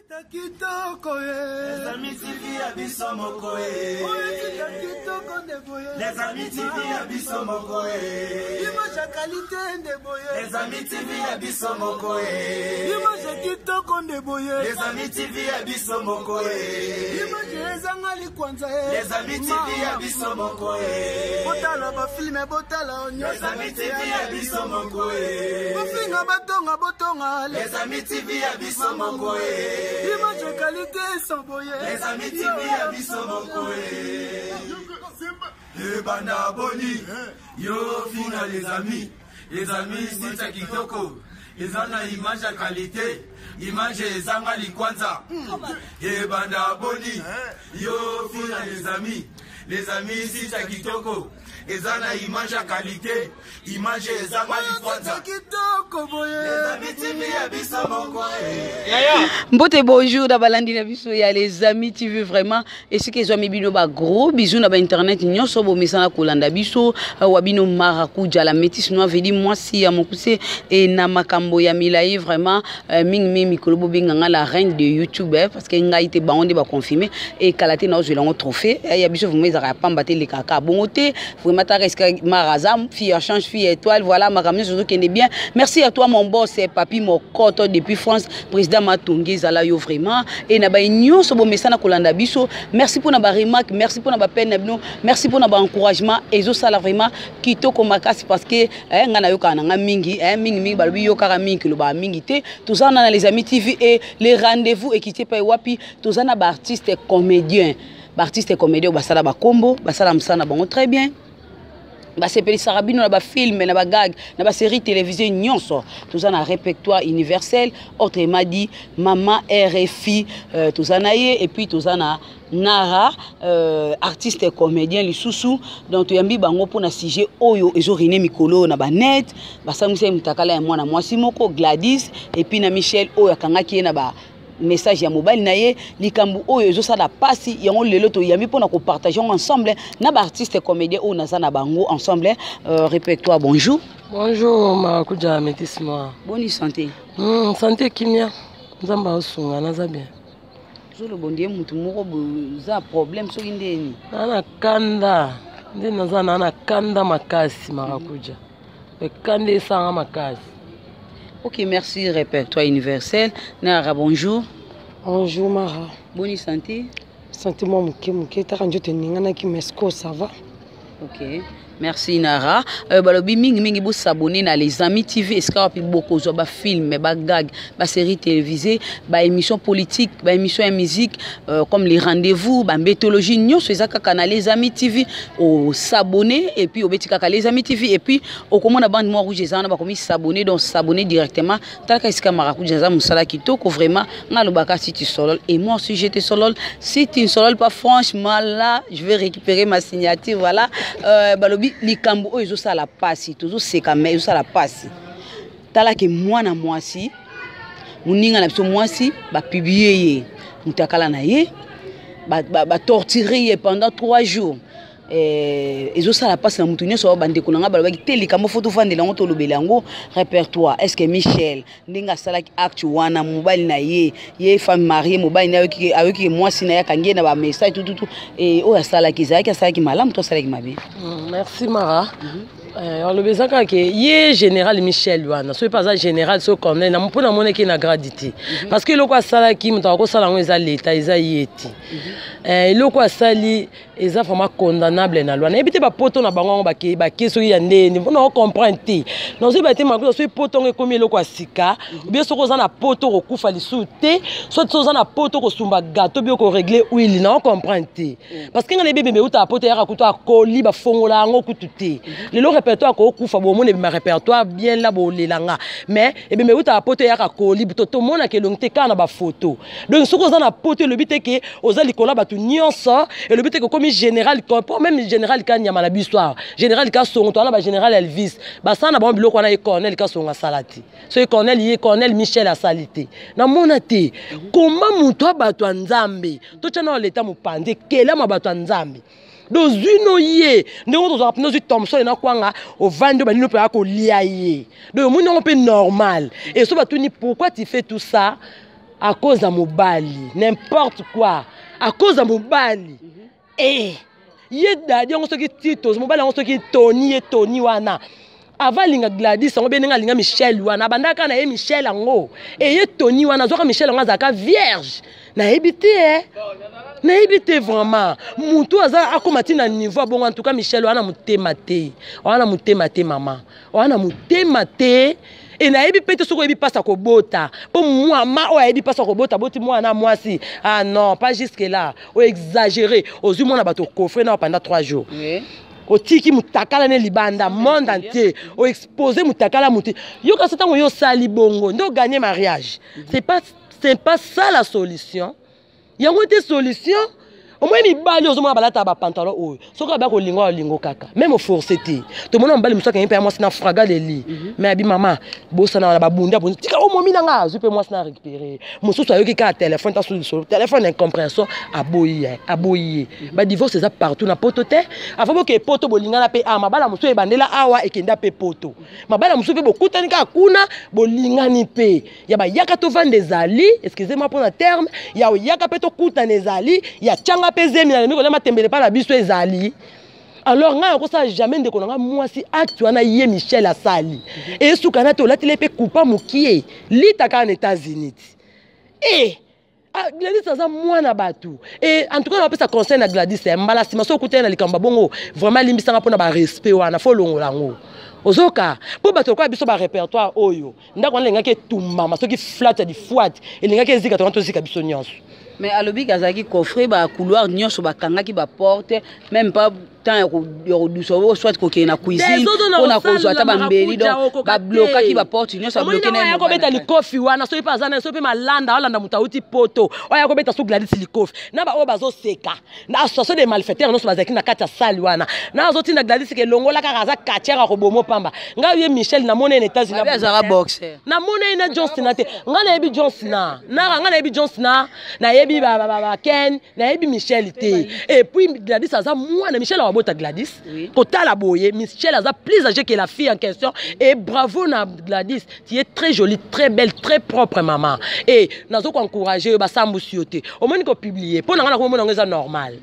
Les amis TV abisso mokoe. Les amis TV abisso mokoe. Image qualité ndeboye. Les amis TV abisso mokoe. Image kitoko ndeboye. Les amis TV abisso mokoe. Image ezangali kwanza. Les amis TV abisso mokoe. Botala ba film botala onyo. Les amis TV abisso mokoe. Bofinga batonga botonga. Les amis TV abisso mokoe. Image qualité sans boye. Les amis TV abisso mokoe. Le banda boni. Yo fina les amis. Les amis c'est kitoko. Ils ont une image à qualité. Image ezanga likwanza. Le banda boni. Yo fina les amis. Les amis c'est kitoko. Ils ont une image à qualité. Image ezanga likwanza. Les amis TV abisso mokoe. Mbote bonjour d'abalandi na biso ya les amis TV vraiment et ce que zo mibino ba gros bisous na ba internet nyonso bo mesana kolanda biso wabino marakuja la métis no vedi moi si ya mokuse et na makambo ya milai vraiment ming mikolo bo binganga la reine de YouTube parce que ngai te baonde ba confirmer et kalaté na zo lango trophée ya biso vraiment za pamba te le kaka bongote vraiment ta risque marazam fille change fille étoile voilà makambo zo kende bien merci à toi mon boss papi Mokoto depuis France président Matungi zala yo vraiment et na ba nyonso bo mesana kolanda biso merci pour na ba remarque merci pour na ba peine bino merci pour na ba encouragement ezo sala vraiment kitoko makasi parce que nga na yo kana nga mingi mingi balobi yo kaka mingi lo ba mingi te tozana na les amis TV et les rendez-vous ekité pa wapi tozana ba artiste comédien basala ba combo basala msana bango très bien. Basepeli sarabino na ba film na ba gag na ba série télévisée nyonso tozana répertoire universel autrement dit maman RFI tozana ye et puis tozana Nara artiste comédien lisusu donc yambi bango pona sujet oyo ezorine mikolo na ba net basamisa mutakala ya mwana mwasi moko Gladys et puis na Michel oyo akangaki na ba message ya mobile na ye likambu oyo ezo sala pasi yango lelo to yami pona ko partager ensemble na ba artiste comédien o naza na bango ensemble répertoire bonjour Marakuja métis moi bonne santé santé kimia nzamba osunga naza bien zolo bondie mutu moko za problème so indeni na kanda ndi naza na kanda makasi Marakuja kanda sanga makasi. Ok, merci, répertoire universel. Nara, bonjour. Bonjour, Mara. Bonne santé. Santé, moi, mouké, t'as rendu tes ningana qui m'esco, ça va? Ok. Merci Nara. Balobi mingi bo s'abonner na les amis TV escapa beaucoup zo ba film ba gag ba série télévisée ba émission politique ba émission de musique comme les rendez-vous ba méthodologie nyonso ezaka kana les amis TV au s'abonner et puis au betika les amis TV et puis au comment na bande moi rouge ezana ba komi s'abonner donc s'abonner directement taka iska marakuja za musala kitoko vraiment ngalo baka si tu solol et moi aussi j'étais solol si tu ne solol pas franchement là je vais récupérer ma signature voilà balobi likambo oyo ezosala pasi tozoseka me ezosala pasi tala ke mwana mwasi muninga na biso mwasi bapiblie ye mutakala na ye torturer ye pendant 3 jours ezosala pasi na mutu nyonso bandeko nanga balobaki te likambo foto fandela ngo tolobela yango répertoire est-ce que Michel ndinga salaki acte wana mobali na ye femme mariée mobali na ayoki mwasi na yakangie na ba message tout et oya salaki zaki malamu to salaki mabe. Merci Mara. On le besoin que ye général Michel wana so pas général so connaît na mpona mona ki na gradité parce que loko sala ki mutako ko sala ngo eza l'état eza yeti loko sali eza vraiment condamnable na loi na ebité ba poto na bango ba ke so ya ndeni on comprendre te non so ba te makuso so poto ngo komi loko sika bien so ko za na poto ko kufa lisu te so za na poto ko sumba gâteau bien ko régler huile na on comprendre te parce que ngana bébé uta poto ya kuto akoli ba fongola ngo kututé le répertoire ko kufa bo mona ma répertoire bien là bo lelanga mais et bien uta apoto ya ka koli to mona ke longte kana ba photo donc soko za na poto le but ke ozali kola batu nyonso et le but ke comme général même général ka nyama la histoire général ka songo to na ba général Elvis ba sana ba biloko na colonel ka songa salati so colonel Michel a salité na mona te comment muto bato nzambe to tshana l'état mopande kela mabato nzambe dans une ye ndeko to zapno zu Thompson na kwanga au vando ba nino pe akolia ye donc mon on peut normal et so batuni pourquoi tu fais tout ça à cause de mobali, n'importe quoi, à cause de mobali. Et yedadi on se qui titos, mobali on se qui Tony wana. Avant linga Gladys, on bien linga Michel wana, bandaka na Michel ango. Et ye Tony wana, zoka Michel wana zaka vierge. Na ebité vraiment. Moutou aza akomati na niveau bon en tout cas Michel wana mutema te. Wana mutema te maman. Wana mutema te. Et na ebi pete soko ebi passa ko bota. Pour moi ma o ebi passa ko bota boti moi na moi si. Ah non, pas jusque là. O exagéré. Ozu moi na bato coffre na pendant 3 jours. Oui. O tiki mutakala ne libanda monde entier. O exposer mutakala muti. Yo ka setango yo sali bongo. Ndo gagner mariage. C'est pas ça la solution. Il y a une solution. Au moins, il y a un pantalon. Lingo kaka. Même au forcé. Tout le monde a dit que je suis un fraga de lit. Mais maman, je suis un bunda. Je suis un récupérer. Je suis un téléphone. Téléphone incompréhension. Aboyé. Le divorce, c'est partout. Il faut que les potos soient là. Ma bala musu ebandela awa ekenda pe poto. Ma bala musu pe bokutanika kuna bolingani pe. Ya ba yaka to vendre des ali, excusez-moi pour le terme, ya yaka pe to kutana des ali, ya changa pe zemi na miko na matembele pa la biso ezali. Alors nga ko sa jamais de konanga moi si acte wana ye Michel asali. Et soukana to latile pe coupa mukie, litaka en États-Unis. Et Gladys aza mwana batu. Et en tout cas on appelle ça conseil na Gladys mbala sima so kuta na likamba bongo vraiment limbisanga pona ba respect wana fo longola ngo. Ozoka po bato kwa biso ba répertoire oyo ndako lenga ke tumba maso ki flat di fouat elenga ke zika to zika biso nyonso. Mais alobi kazaki coffre ba couloir nyonso ba kanga ki ba porte même pas temps ya soit ko na cuisine on ko soit ba mbeli donc ba bloquer ki ba porte nyonso bloquer na ya ko beta likofi wana so ipa zana so pe malanda olanda mutauti poto oya ko beta so Gladys likofi na ba o bazo seka na association des malfaiteurs no so bazaki na kata sali wana na zo tinda Gladys ke longola ka kaza kachera ko bomo pamba nga ye Michel na mona États-Unis na azara boxer na mona ina Johnson te nga na ebi Johnson na nga na ebi Johnson na ebi ba Ken na ebi Michel te et puis Gladys aza mwana Michel a bota Gladys kota la boye Michel aza plus âgée que la fille en question et bravo na Gladys tu es très jolie très belle très propre maman et nazo ko encourager ba sambu sioté au moins ko publier pour na ko mona ngeza normal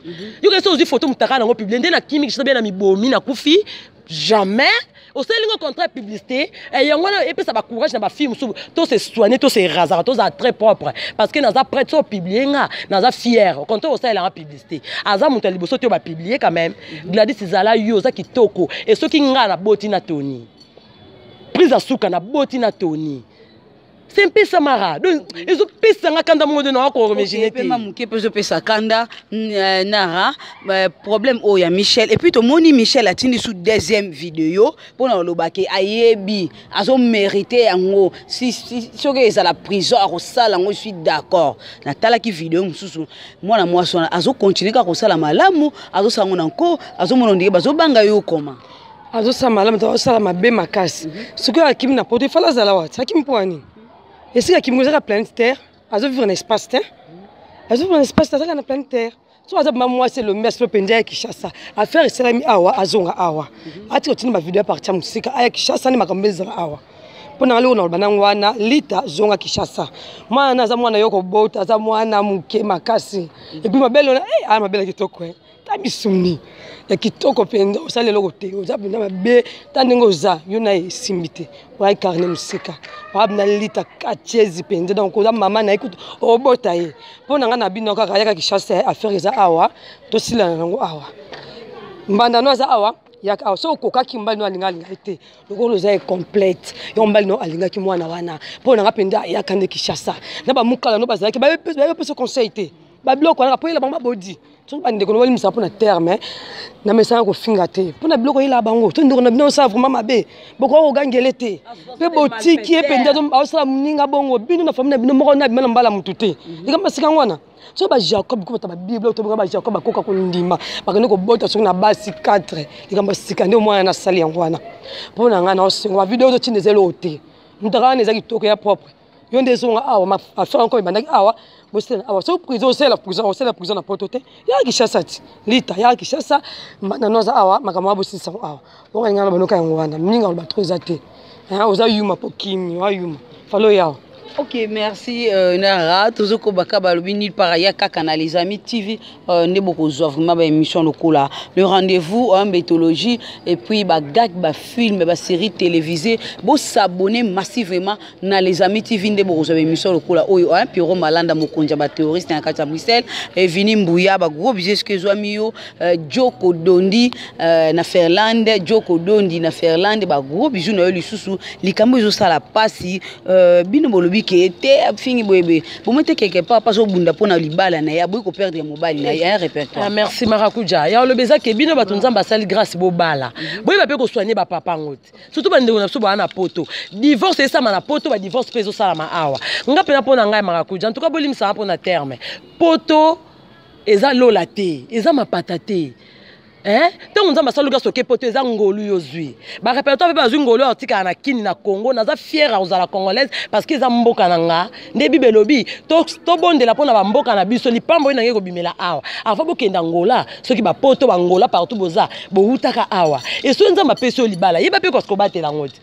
yo ke so aussi photo mutaka na ko publier ndena kimi kisabe na mibomi na kufi jamais au seul contrat publicité et yangwana et puis ça va courage na ba film sous tous ces soigner tous ces razars tous à très propre parce que naza prêt so publier nga naza fier au contraire au seul en publicité aza muta liboso to ba publier quand même Gladys zala yo za kitoko et ceux qui nga na boti na Tony prise à souka na boti na Tony c'est un peu samara donc ils ont pissé nga kanda mo de na ko imaginer pe mamuke pe zo pesa kanda nara problème o ya Michel et puis to moni Michel atindi sous deuxième vidéo pour na lobake ayebi azo mériter yango si soke eza la prison a kosala ngo je suis d'accord na tala ki vidéo mususu mwana mwasi wana azo continuer ka kosala malamu azo sango nanko azo mona ndike bazo banga yo koma azo sa malamu to sala mabe makasi soki akimi na poto fala zala wat akimi poani. Et si qui me planète Terre, elle vivre un espace Terre. Elle vivre un espace Terre, elle planète Terre. Soit moi c'est le mestre pendia qui chasse. À faire c'est l'ami awa, azonga awa. Ati otini ma vidéo partir musika aya qui chasse ni makambeza awa. Pona leo na bana wana lita zonga qui chasse. Moi na za mwana yoko bota za mwana muke makasi. Et puis ma belle ona ma belle kitoko tamisuni. Ya kitoko penda osale loko te oza penda mabe tandengo za yona esimbite wa carnet musika wa na lita kachezi penda donc oza mama na écoute obota ye pona nga na bino kaka yaka kishasa affaire za awa to sila nango awa mbanda no za awa yaka awa so koka kimbali no alinga te lokolo za complète yo mbali no alinga ki mwana wana pona nga penda yaka ne kishasa na ba mukala no bazaki ba pe conseil te ba bloko na po ila ba body tout le monde connaît ça pour la terre mais na message ko finga te pour na biloko ila bango to ndiko na bino sa vraiment mabe boko ko gangele te pe botiki e penda to awsala muninga bongo bino na famille na bino moko na bino mbala mutute ikamba sika ngwana so ba Jacob ko ta ba bible to ba Jacob ba koka ko ndima ba ko ko bota so na basi 4 ikamba sika ndio mwana na sali ngwana pour na ngana osengo ba video to tindezelo te mutaka ne zaki toko ya propre yo ndezonga awa ma affaire encore bandaki awa awa so prison c'est la prison na potote ya kishasa ti lita ya kishasa na noza awa makama bosisa awa onga ngana banoka ngwana mninga ba trop zate oza yuma pokimi wa yuma falo yawo Ok, merci Nara. Toujours Kobaka Balobini Paraya Kakana les amis TV. Ne beaucoup vraiment émission lokola. Le rendez-vous en mythologie et puis gag, film, série télévisée. Bon s'abonner massivement dans les amis TV ne beaucoup émission lokola. Oyo hein Pierrot Malanda Mokonja ba terroriste en Katia Bruxelles et Vini Mbouya ba gros bisous que Zoamio Joko Dondi na Ferland Joko Dondi na Ferland ba gros bisous na lisusu likambo zo sala pasi bino bolobi qui était fini bébé pour mettre quelque part pas au bunda pour na libala na ya beaucoup perdre mobile na ya répertoire. Merci Marakuja ya le beza ke bino batunza basali grâce bobala boye ba pe ko soigner ba papa ngoti surtout ba ndeko na so ba na poto divorce esa na poto ba divorce peso sala ma awa nga pena pona ngai Marakuja en tout cas bolimisa pour na terme poto eza lola te eza mapata te. Hein? Tant on a masaluga soke poto eza ngolu yozui. Ba répertoire pe bazui ngolu artika na kini na Congo naza fier à la congolaise parce que za mboka nanga ndebi belobi to bonde la pona ba mboka na biso lipambo ina ngeko bimela awa. Afa bokenda ngola soki ba poto ba ngola partout boza bo utaka awa. Et so nza mapesio libala yeba pe ko batela ngoti.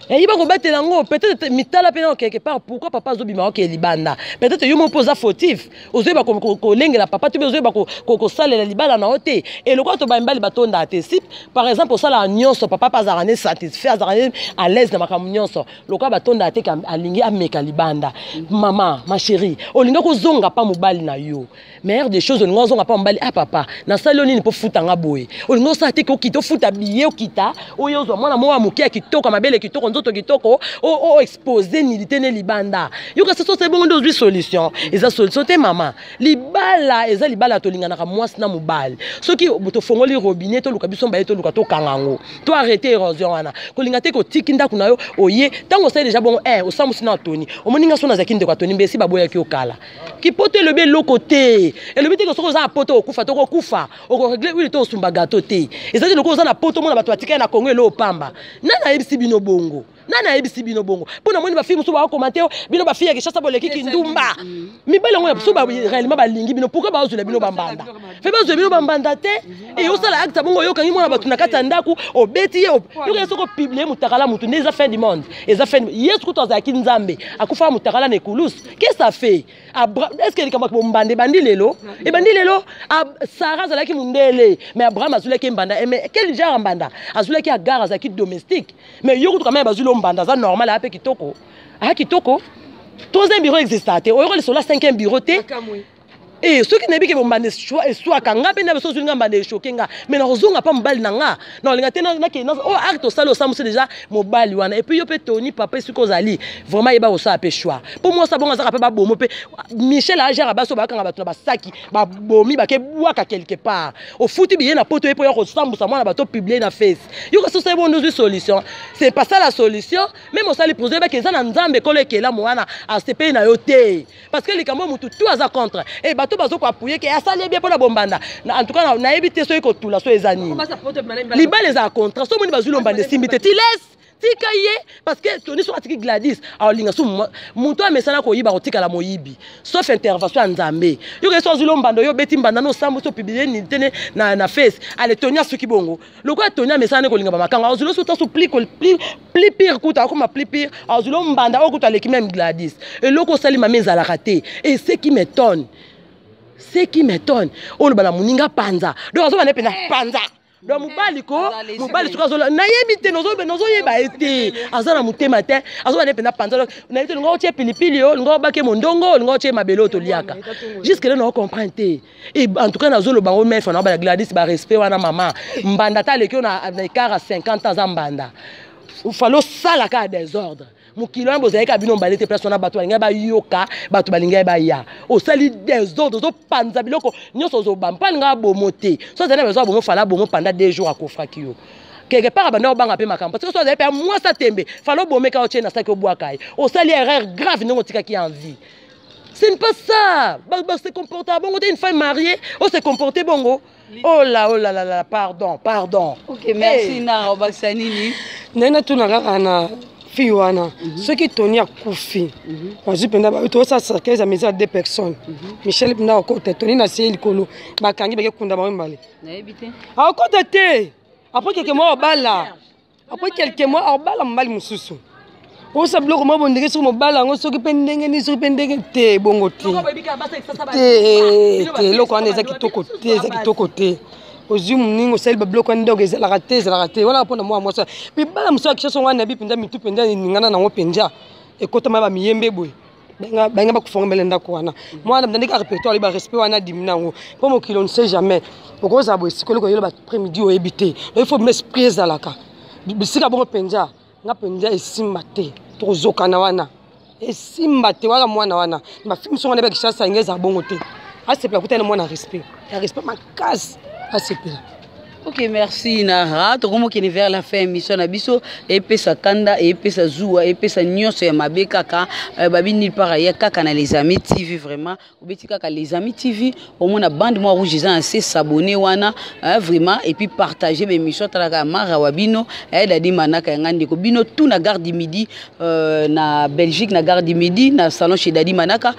Et il va combattre l'ango peut-être mitala pena quelque part pourquoi papa zobima ke libanda peut-être yo mo posa fautif ozoye ba ko lengela papa tu ozoye ba ko salela libala na hote et le quoi to ba mbali batonda te si par exemple au sala nyonso papa pas arane satisfait arane à l'aise na makambo nyonso le quoi batonda te ka alingi ameka libanda maman ma chérie olinga ko zonga pa mobali na yo meilleure des choses olinga zonga pa mobali ah papa na saloni ni po futa nga boye olinga sa te ko kito futa biye okita oyo zo mwana mo wa mukia kitoko mabele kitoko kitoko o exposer nilité ne libanda yo ka so c'est bon de solution eza solution te mama libala eza libala to lingana ka mwasi na mobali soki to fongoli robinet to luka biso mbaye to luka to kangango to arrêter érosion wana ko linga te ko tikinda kuna yo oye tango c'est déjà bon o samusi na toni o moninga so na zakinde kwa toni mbesi baboya ki okala ki pote le be lokote et le biti ko so za poto okufa to ko kufa o ko régler oui to sumba gâteau te eza le ko za na poto mona bato atika na Congo lo pamba nana ebisi bino bongo nana ebisi bino bongo pona moni ba film so ba commenter bino ba fille ke chasa boleki kindumba mi bele ngo so ba réellement ba lingi bino pourquoi ba ozula bino bambanda fe ba ozula bino bambanda te et osala acte bongo yo kangi mona batu na kata ndaku obeti yo yo so ko publier mutakala mutu neza fin du monde eza fin yesu ko toza ki nzambe akufa mutakala ne kulus qu'est-ce ça fait est-ce que likamba ko mbande bandi lelo e bandi lelo Sarah zalaki mundele mais Abraham azula ki mbanda mais quel genre mbanda azula ki agara za ki domestique mais yo ko quand même bazula mbanda za normal ape kitoko kitoko troisième bureau existate o yoko sur la cinquième bureau te et ceux qui n'habitent que mbande soit kanga pe na beso zulinga mbande chokenga mais na rozonga pa mbali nanga na linga te na o acte salo samusi déjà mobali wana et puis yo pe Tony papa suko zali vraiment yeba o sa pe choix pour moi ça bon za pe ba bomo pe Michel a géré baso ba kanga batu na basaki ba bomi ba ke bwaka quelque part au foutu bien na poto po yo ko sambusa mwana bato publier na face yo ko c'est bon nous solution c'est pas ça la solution même au sali poser ba ke za na nzambe ko lekela mwana a se pe na yo te parce que les kambo mutu tout aza contre et bato bazo ko appuyer ke asali bien pour la bombanda en tout cas na ebité so ko tula so ezani liba les a contre so moni bazulo mbande simbite ti laisse tikaye parce que Tony so atiki Gladys a linga so muto amesana ko yiba kotika la moyibi sauf intervention en Nzambe yo ke so zulo mbando yo beti mbanda no sambo so publier ni tene na face ale Tony asuki bongo lokwa Tony amesana ko linga ba makanga zulo so to plus pire kuta ko ma plus pire zulo mbanda o kuta leki même Gladys et loko sali ma meza la raté et ce qui m'étonne on bana muninga panza donc azo bana pena panza donc mobali suka zo na yebite nozo yeba ete azana mutema te azo bana pena panza na yebite ngo tie pilipili yo ngo bake mondongo ngo tie mabelo to liaka jusque là on comprend te et en tout cas nazo lo bango mais fona ba Gladys ba respect wana mama mbanda ta leki na écart 50 ans mbanda il fallait ça la cas désordre mukilo ambo zaika bino mbale te place na bato balinga ba yoka bato balinga ba ya o sali des ordres zo panza biloko nyoso zo bampalinga bomote so zana bezo bomo fala bomo pendant 2 jours akofraki yo quelque part bana obanga pe makambo parce que so zaika pe moi ça tembe falo bomeka o tena saki obwakai o sali erreur grave non tika ki en vie ce n'est pas ça ba se comporter bongo une femme mariée o se comporter bongo oh là pardon OK merci na Obasanini nena tunaka na Fiwana, ceux qui Tony a couffé. Vas-y, pendant ça, ça a mis à 2 personnes. Michel n'a encore Tony n'a essayé le colo. Bakangi beke kunda mambali. A côté. Après quelques mois au bal là. Après quelques mois au bal mambali mususu. O sa bloc mo bondeke sur mobala ngo soki pendenge ni soki pendenge te bongo te. Te loko ane za kitoko te za kitoko te. Ozu muningo sel ba bloc ane donc za la raté wala pona moi ça. Mais bala muso akisha so wana bi pinda mitu pinda ningana na ngo penja. E kota ma ba miyembe boy. Benga ba kufonga mbele ndako wana. Moi na ndika répertoire ba respect wana diminango. Pour mo kilo ne sait jamais. Pourquoi ça boy sikolo ko yelo ba après-midi o ebité. Il faut m'esprit zalaka. Bisika bongo penja. Nga penja esimba te. Tozokana wana esimba te wala mwana wana mafilm songa nebe kishasa ingeza bongo te asepela kutana mwana respect ya respect makasi asepela. Ok, merci Nara. Tokomo qui est vers la fin émission na biso et pesa kanda et pesa zoua et pesa nyonso ya mabe kaka babi nil para ya kaka na les amis TV vraiment obeti kaka les amis TV au moins na bande moi rouge ils ont assez s'abonner wana vraiment et puis partager mes émissions talaka mara wabino dadi manaka ngandi ko bino tout na gare du midi na Belgique na gare du midi na salon chez dadi manaka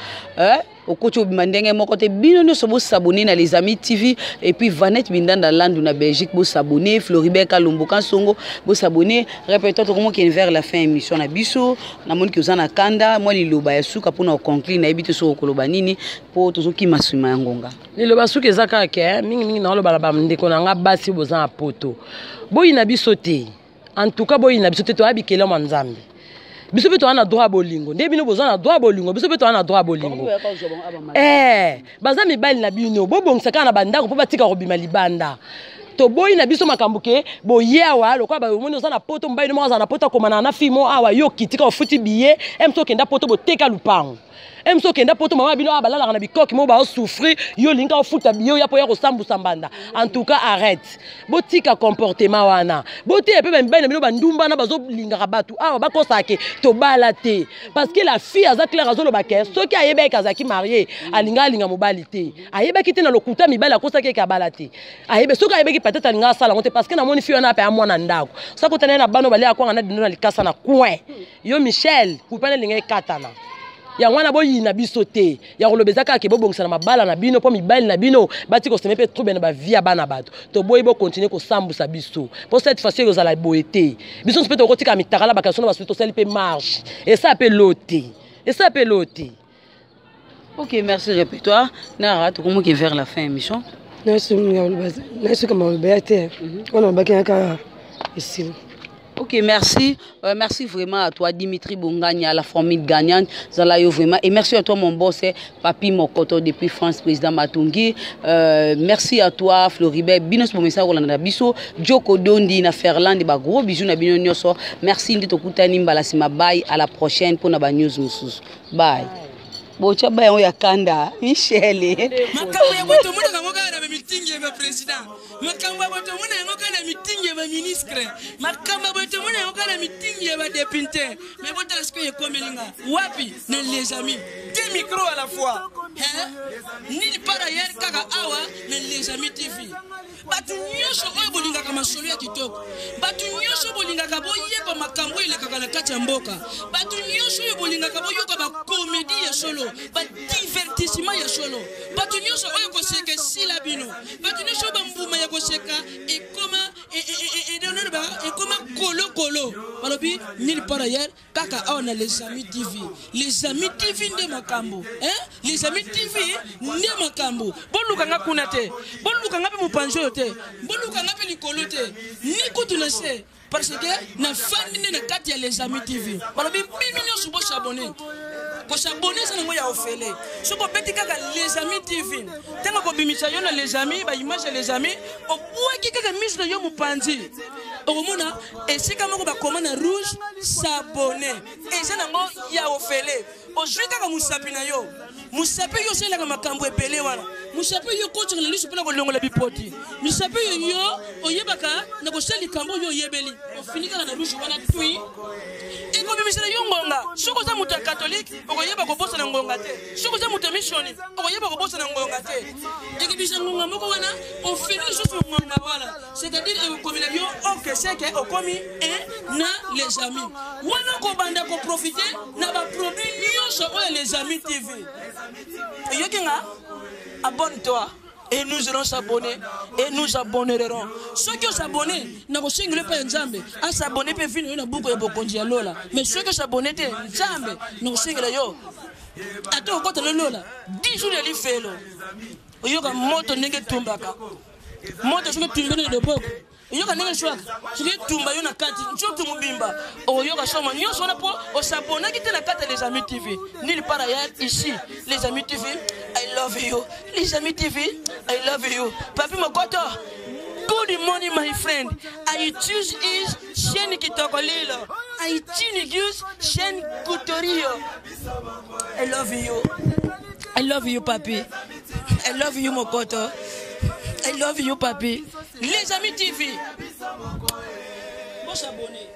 au côté mandenge mon côté bino ne sobo s'abonner na les amis TV et puis Vanette Bindanda Landu na Belgique bo s'abonner Floribert Kalombo Kansongo bo s'abonner répétons comment qui est vers la fin émission na biso na monde qui uzana kanda moi liloba ya suka pona conclure na ebite so koloba nini po tozoki masuma ya ngonga liloba suka ezaka ke mingi na loba ba ndeko na nga basi bozana poto boyi na biso te en tout cas boyi na biso te to abikela manzambe biso beto ana droit bolingo nde bino bozana droit bolingo biso beto ana droit bolingo baza mibali na bino bobongisaka na bandako po batika kobima libanda to boyi na biso makambuke boye awa lokwa ba omoni ozana poto mbayi no moza na poto komana na fimo awa yo kitika ofuti biye emso kenda poto boteka lupango emso kenda poto mama bino abalala na bikoki mo ba souffrir yo linga ofuta biyo ya po ya kosambusa mbanda en tout cas arrête botika comportement wana bote pe mbene bino bandumba na bazo linga batu awa bakosake to balate parce que la fille aza claire azolo baké soki ayebe kazaki marié alinga linga mobali te ayebe kite na lokuta mibali akosake ka balate ayebe soki ayebe ki peut-être alinga sala ngote parce que na moni fille na pe amwana ndako soko tena na bano bale akwanga na dino na likasa na coin yo Michel kupana linga katana ya wana boyi na biso te ya kolobezaka ke bobongisa na mabala na bino po mibali na bino bati ko semepe trouble na ba via bana bato to boyi bo continuer ko sambusa biso pour cette fois-ci ko zala boyeté biso se peut ko tika mitakala ba kaso na baso to sel pe marche et ça peut loter ok merci répertoire Nara to comment qui vers la fin émission na ce comme le béaté on a bakaka ici. Ok, merci. Merci vraiment à toi, Dimitri Bongania, la famille gagnante. Zalayo vraiment. Et merci à toi, mon boss, Papi Mokoto, depuis France, président Matungi. Merci à toi, Floribert. Binos Bomesa Rolanda Biso. Joko Dondi, na Ferland, ba gros bisous na bino nyoso. Merci, Ndito Kutani, Mbalasima. Bye. À la prochaine pour Naba News Moussous. Bye. Bocha baya ya kanda Michel makambo ya boto muna kangoka na meeting ya president makambo ya boto muna kangoka na meeting ya ministre makambo ya boto muna kangoka na meeting ya député mais boto la siku yekomelinga wapi na les amis deux micros à la fois ni par ailleurs kaka awa na les amis TV batu nyosho oyo bolinga kama solo ya kitoko batu nyosho bolinga ka boyeba makambo ile kaka na kati ya mboka batu nyosho oyo bolinga ka boyoka ba comédie ya solo ba divertissement ya solo batu nyosho oyo koseka sila bino batu nyosho ba mbuma ya koseka et comment kolo balobi nil par ailleurs kaka awa na les amis TV nde makambo les amis TV nde makambo boluka nga kuna te boluka nga pe mupanjo te boluka nga pe likolo te ni kutu na se parce que na fandi na kati ya les amis TV balobi bino nyoso bo s'abonner ko s'abonner ça ngo ya ofele soko beti kaka les amis TV tenga ko bimisa yo na les amis ba image ya les amis o bwaki kaka mise yo mupanzi okomona esika moko ba commande rouge s'abonner et ça ngo ya ofele ozwi kaka musapi na yo musapi yo sela kama makambo ebele wana musapi yo ko tshela lisu pela ko longola bipoti musapi yo oyebaka na ko seli kambo yo yebeli ofinika na rouge wana tui iko bimisela yo ngonga soko za muta catholique okoyeba ko bosa na ngonga te soko za muta missioni okoyeba ko bosa na ngonga te ikibisa ngonga moko wana ofini juste ngonga wala c'est-à-dire ko bila yo ok c'est que okomi na les amis wana ko banda ko profiter na ba produit yo so les amis TV yokinga abonne-toi Et nous allons s'abonner et nous abonnerons. Ceux qui s'abonnent, n'a pas single pas Nzambe. À s'abonner peut finir une boucle de bokondia lola. Mais ceux qui s'abonnent, Nzambe, nous single yo. Attends, quand le lola, 10 jours de l'ifelo. Oyoka moto nenge tumbaka. Moto suka tumbene de boko. Oyoka nenge swaka. Suka tumba yo na kati. Nchoto mubimba. Oyoka soma nyonso na po osabona kite na kati les amis TV. Nulle part ailleurs ici. Les amis TV, I love you. Les amis TV, I love you. Papi Mokoto. Good morning my friend. I choose is chaîne kitoko lilo. I choose chaîne kutorio. I love you. I love you papi. I love you Mokoto. I love you papi. Les amis TV. Bon s'abonner.